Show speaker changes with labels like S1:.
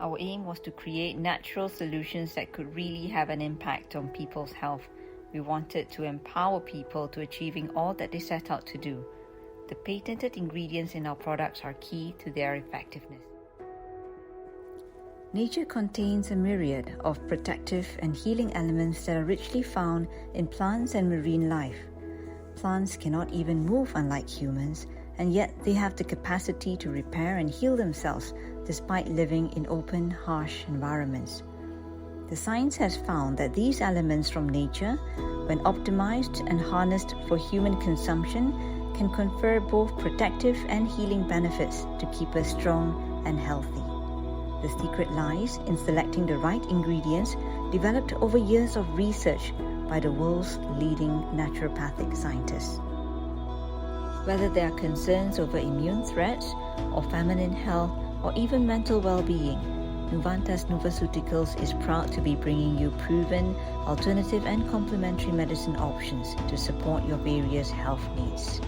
S1: Our aim was to create natural solutions that could really have an impact on people's health. We wanted to empower people to achieving all that they set out to do. The patented ingredients in our products are key to their effectiveness. Nature contains a myriad of protective and healing elements that are richly found in plants and marine life. Plants cannot even move unlike humans, and yet they have the capacity to repair and heal themselves despite living in open, harsh environments. The science has found that these elements from nature, when optimized and harnessed for human consumption, can confer both protective and healing benefits to keep us strong and healthy. The secret lies in selecting the right ingredients developed over years of research by the world's leading naturopathic scientists. Whether there are concerns over immune threats or feminine health or even mental well-being, Nuvanta Nuvaceuticals is proud to be bringing you proven, alternative and complementary medicine options to support your various health needs.